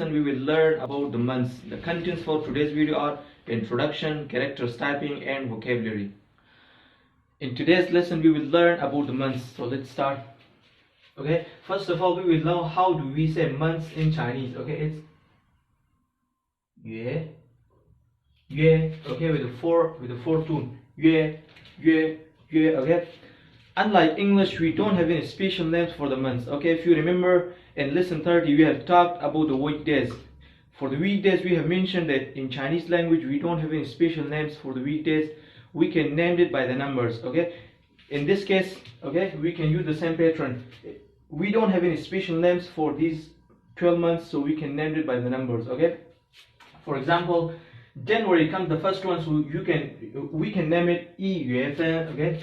lesson we will learn about the months. The contents for today's video are introduction, characters typing and vocabulary. In today's lesson we will learn about the months. So let's start. Okay, first of all we will know how do we say months in Chinese. Okay, it's 月 okay, with the four tone 月 okay. Unlike English, we don't have any special names for the months. Okay, if you remember in lesson 30 we have talked about the weekdays. For the weekdays we have mentioned that in Chinese language we don't have any special names for the weekdays. We can name it by the numbers. Okay, in this case, okay, we can use the same pattern. We don't have any special names for these 12 months, so we can name it by the numbers. Okay, for example, January comes the first one, so we can name it 1月份. Okay,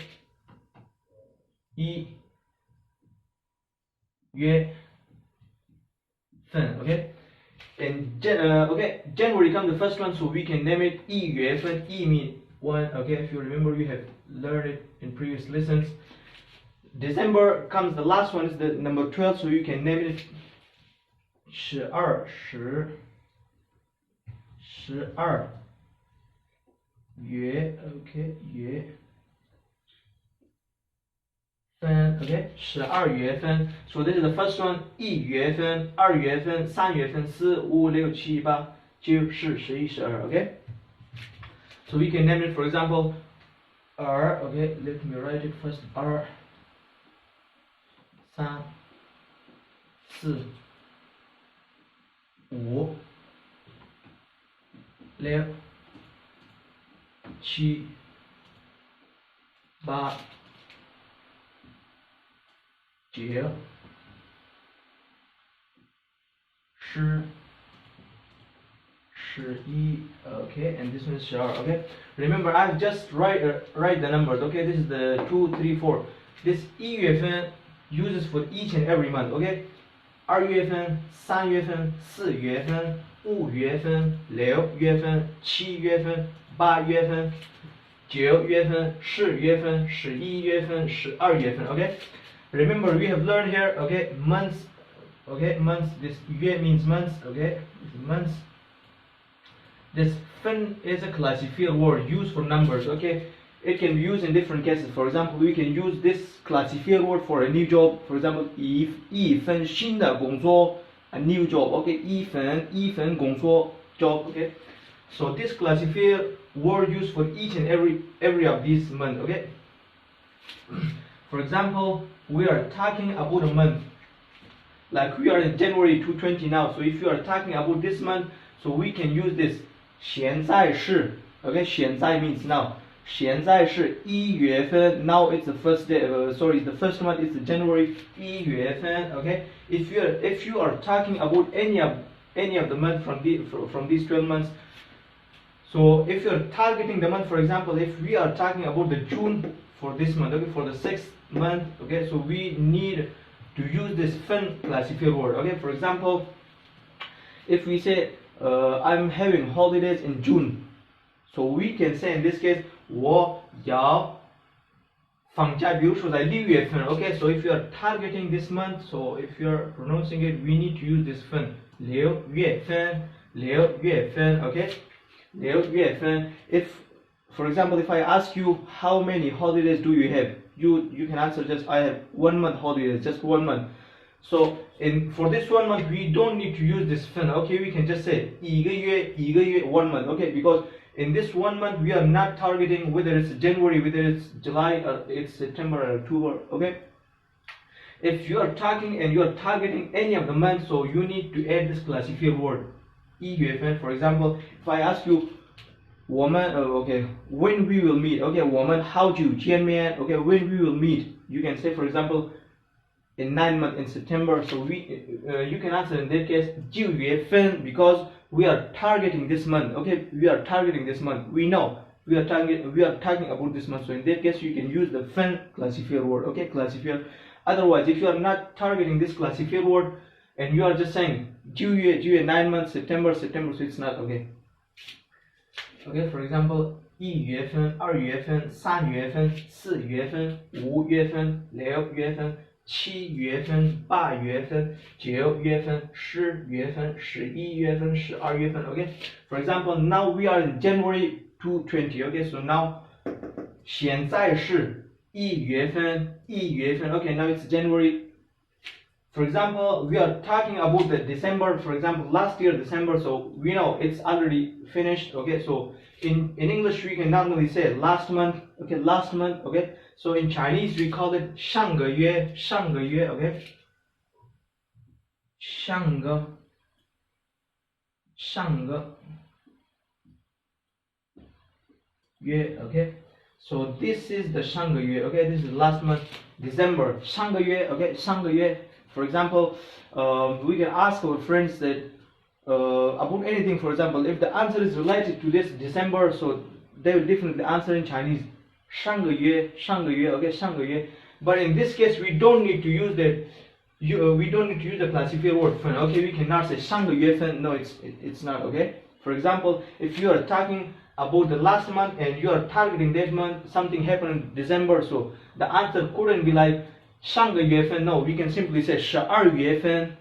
1月份. Okay, and okay, January comes the first one, so we can name it 1月份. 1 mean one. Okay, if you remember we have learned it in previous lessons. December comes the last one, is the number 12, so you can name it 12月. Okay, 月份. Okay, 12月份. So this is the first one. 1月份 2月份3月份4 5 6 7 8 9 10 11 12. Okay, so we can name it, for example, R. Okay, let me write it first. R 3 4 5 6 7 8 9 10 11. Okay, and this one is 12. Okay, remember I've just write the numbers. Okay, this is the 2 3 4. This 1月份 uses for each and every month. Okay, 2月份 3月份 4月份 5月份 6月份 7月份 8月份 9月份 10月份 11月份 12月份. Okay, remember we have learned here. Okay, months. Okay, months. This 月 means months. Okay, months. This 分 is a classifier word used for numbers. Okay, it can be used in different cases. For example, we can use this classifier word for a new job. For example, 一份新的工作, a new job. Okay, 一份工作 job. Okay, so this classifier word used for each and every of these months. Okay, for example, we are talking about a month. Like we are in January 2020 now. So if you are talking about this month, so we can use this 现在是. Okay, 现在 means now. 现在是1月份. Now it's the first day. Sorry, the first month is January. 1月份. Okay, if you are talking about any of the month from these 12 months. So if you are targeting the month, for example, if we are talking about the June for this month, okay, for the 6th month, okay, so we need to use this 分 classifier word. Okay, for example, if we say I'm having holidays in June, so we can say in this case 我要放假，比如说在6月份. Okay, so if you are targeting this month, so if you are pronouncing it, we need to use this 分. 6月份 okay, 6月份. If, for example, if I ask you how many holidays do you have, you can answer just I have 1 month holidays, just 1 month. So for this 1 month we don't need to use this 分. Okay, we can just say 1个月 1 month. Okay, because in this 1 month we are not targeting whether it's January, whether it's July, or it's September or October. Okay, if you are talking and you are targeting any of the months, so you need to add this classifier word 1月份. For example, if I ask you 我们 okay, when we will meet. Okay, 我们好久见面. Okay, when we will meet, you can say, for example, in 9 months in September. So you can answer in that case 9月份, because we are targeting this month. Okay, we are targeting this month. We know we are talking about this month. So in that case you can use the 分 classifier word. Okay, classifier. Otherwise, if you are not targeting this classifier word and you are just saying 9月 9 months September, so it's not okay. Okay, for example, 1月份 2月份 3月份 4月份 5月份 6月份7月份、8月份、9月份、10月份、11月份、12月份. Okay. For example, now we are in January 2020. Okay. So now 现在是1月份. Okay. Now it's January. For example, we are talking about the December. For example, last year December. So we know it's already finished. Okay. So in English we can normally say last month. Okay. Last month. Okay. So in Chinese we call it 上个月. Okay. 上个月. Okay. So this is the 上个月. Okay. This is last month, December. 上个月. Okay. 上个月. For example, we can ask our friends that about anything. For example, if the answer is related to this December, so they will definitely answer in Chinese 上个月. Okay. 上个月. But in this case, we don't need to use that. We don't need to use the classifier word 份. Okay. We cannot say 上个月份. No, it's not. Okay. For example, if you are talking about the last month and you are targeting that month, something happened in December, so the answer couldn't be like 上个月份. No, we can simply say 12月份.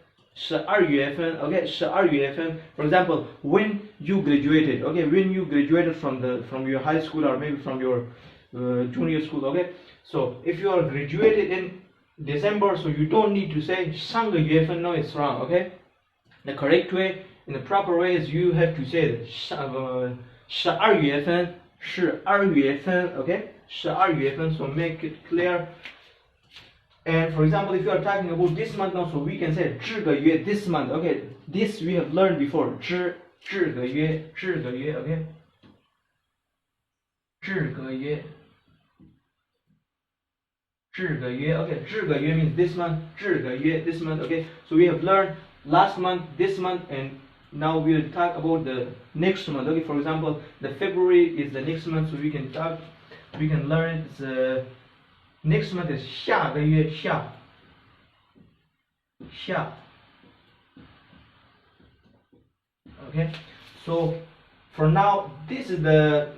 Okay. 12月份. For example, when you graduated. Okay. When you graduated from your high school or maybe from your junior school. Okay. So if you are graduated in December, so you don't need to say 上个月份. No, it's wrong. Okay. The correct way, in the proper way, is you have to say 12月份. Okay. 12月份. So make it clear. And for example, if you are talking about this month now, so we can say 这个月, this month. Okay. This we have learned before. 这个月. Okay. 这个月. Okay. 这个月 means this month. 这个月, this month. Okay. So we have learned last month, this month, and now we will talk about the next month. Okay. For example, the February is the next month, so we can learn it. It's, next month is 下个月. 下. Okay. So for now, this is the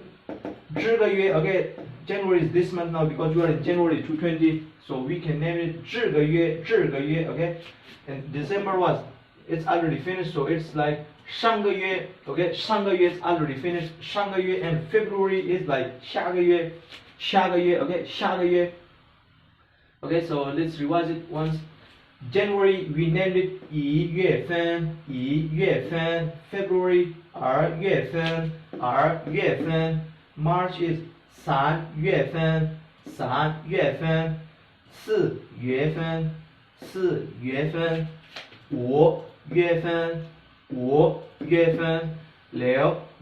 这个月. Okay. January is this month now because you are in January 2020, so we can name it 这个月. Okay. And December it's already finished, so it's like 上个月. Okay. 上个月 is already finished. 上个月. And February is like 下个月. Okay. 下个月. Okay. So let's revise it once. January we named it 1月份. February 2月份. March is 3月份. 4月份. 5月份. 6月份. 7月份. 8月份. 9月份. 10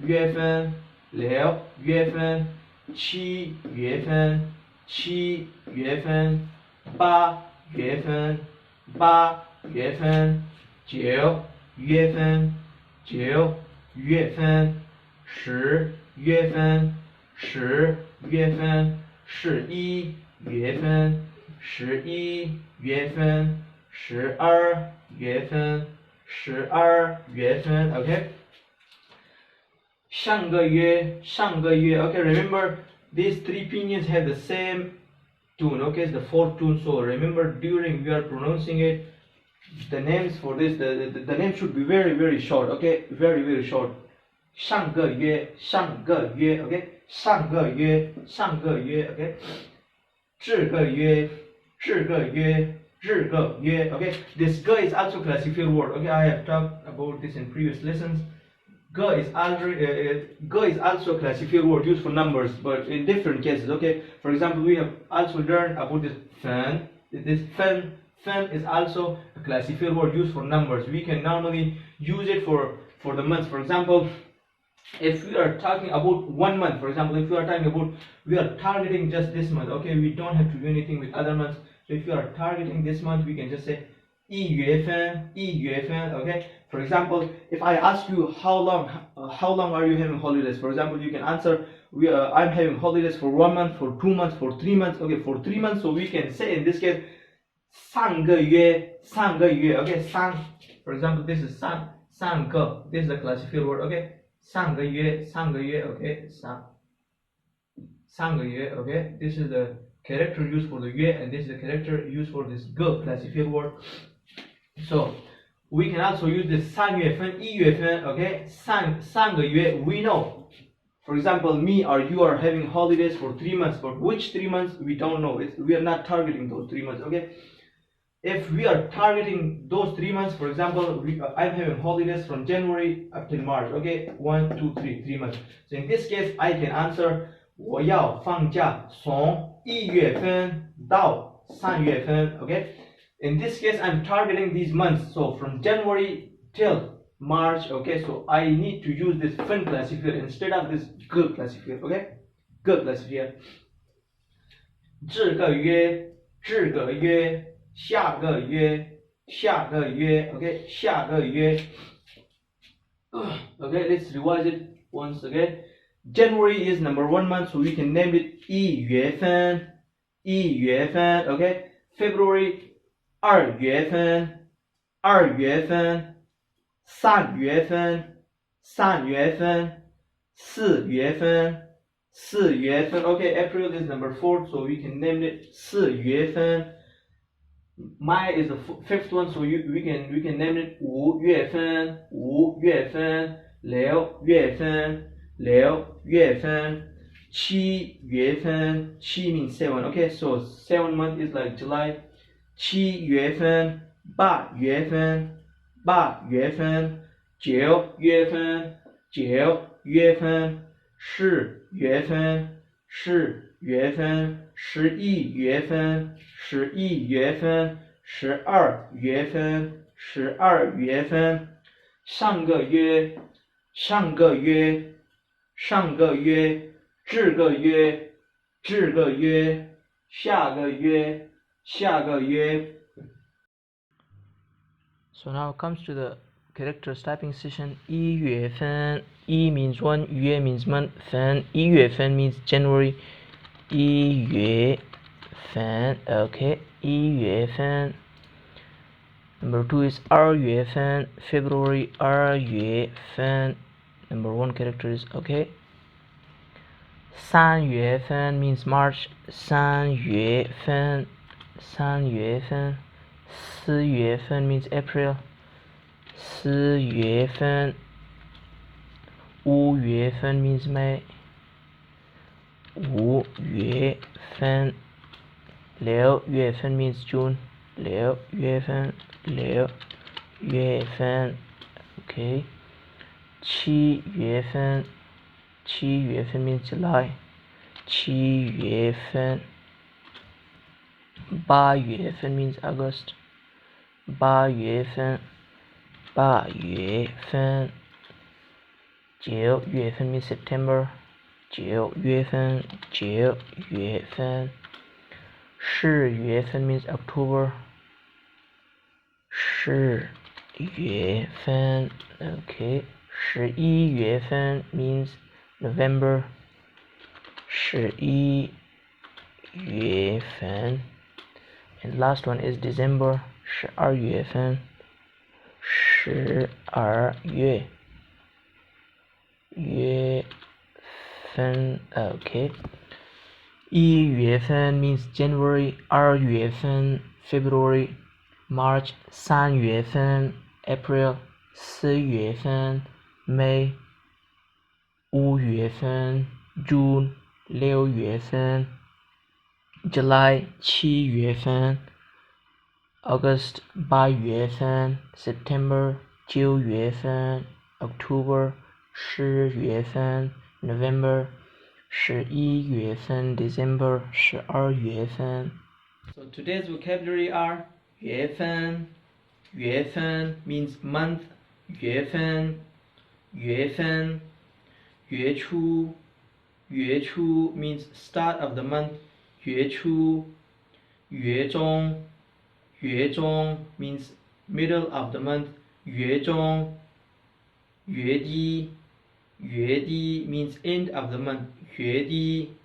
月份. 11月份. 11月份. 12月份. Okay. 上个月. Okay. Remember, these three pinyin have the same tune. Okay, it's the fourth tune. So remember, during we are pronouncing it, the names for this, the name should be very, very short. Okay, very, very short. 上个月. Okay. 上个月. Okay. 这个月. Okay. This 个 is also classifier word. Okay, I have talked about this in previous lessons. 个 is also a classifier word used for numbers, but in different cases. Okay. For example, we have also learned about this 分. This 分 is also a classifier word used for numbers. We can normally use it for the months. For example, if we are talking about 1 month, for example, if we are talking about, we are targeting just this month. Okay, we don't have to do anything with other months. So if you are targeting this month, we can just say 1月份. Okay. For example, if I ask you how long are you having holidays, for example, you can answer I'm having holidays for 1 month, for 2 months, for 3 months. Okay, for 3 months. So we can say in this case 3个月. Okay, 3. For example, this is 3个. This is the classifier word. Okay, 3个月. Okay, 3个月. Okay, this is the character used for the 月 and this is the character used for this 个 classified word. So we can also use this 3月份、1月份 okay 3个月 we know. For example, me or you are having holidays for 3 months, but which 3 months we don't know. We are not targeting those 3 months, okay? If we are targeting those 3 months, for example, I'm having holidays from January up till March, okay? 1, 2, 3, 3 months. So in this case, I can answer 我要放假从1月份到3月份, okay? In this case, I'm targeting these months, so from January till March, okay? So I need to use this 分 classifier instead of this 个 classifier, okay? 个 classifier. 这个月下个月 okay 下个月 okay let's revise it once again. January is number 1 month, so we can name it 1月份 okay. February 2月份3月份4月份4月份 okay. April is number 4, so we can name it 4月份. May is the 5th one, so we can name it 5月份6月份7月份7月份 7 means 7, okay, so 7 month is like July. 7月份8月份9月份10月份10月份11月份11月份12月份12月份上个月这个月下个月 So now it comes to the characters typing session. 1月份 1 means 1, 月 means month, 份 1月份 means January. 1月份 okay 1月份 Number 2 is 2月份 February 2月份 Number 1 character is okay. 3月份 means March. 3月份4月份 means April. 4月份5月份 means May. 5月份6月份 means June. 6月份okay. 7月份means July. 7月份8月份 means August. 8月份9月份 means September. 9月份10月份 means October. 10月份 okay. 11月份 means November. 11月份 and last one is December. 12月份月份 okay. 1月份 means January. 2月份 February. March. 3月份 April. 4月份 May. 5月份 June. 6月份 July. 7月份 August. 8月份 September. 9月份 October. 10月份 November. 11月份 December. 12月份 So today's vocabulary are 月份 means month. 月份月初 means start of the month. 月初月中 means middle of the month. 月中月底 means end of the month. 月底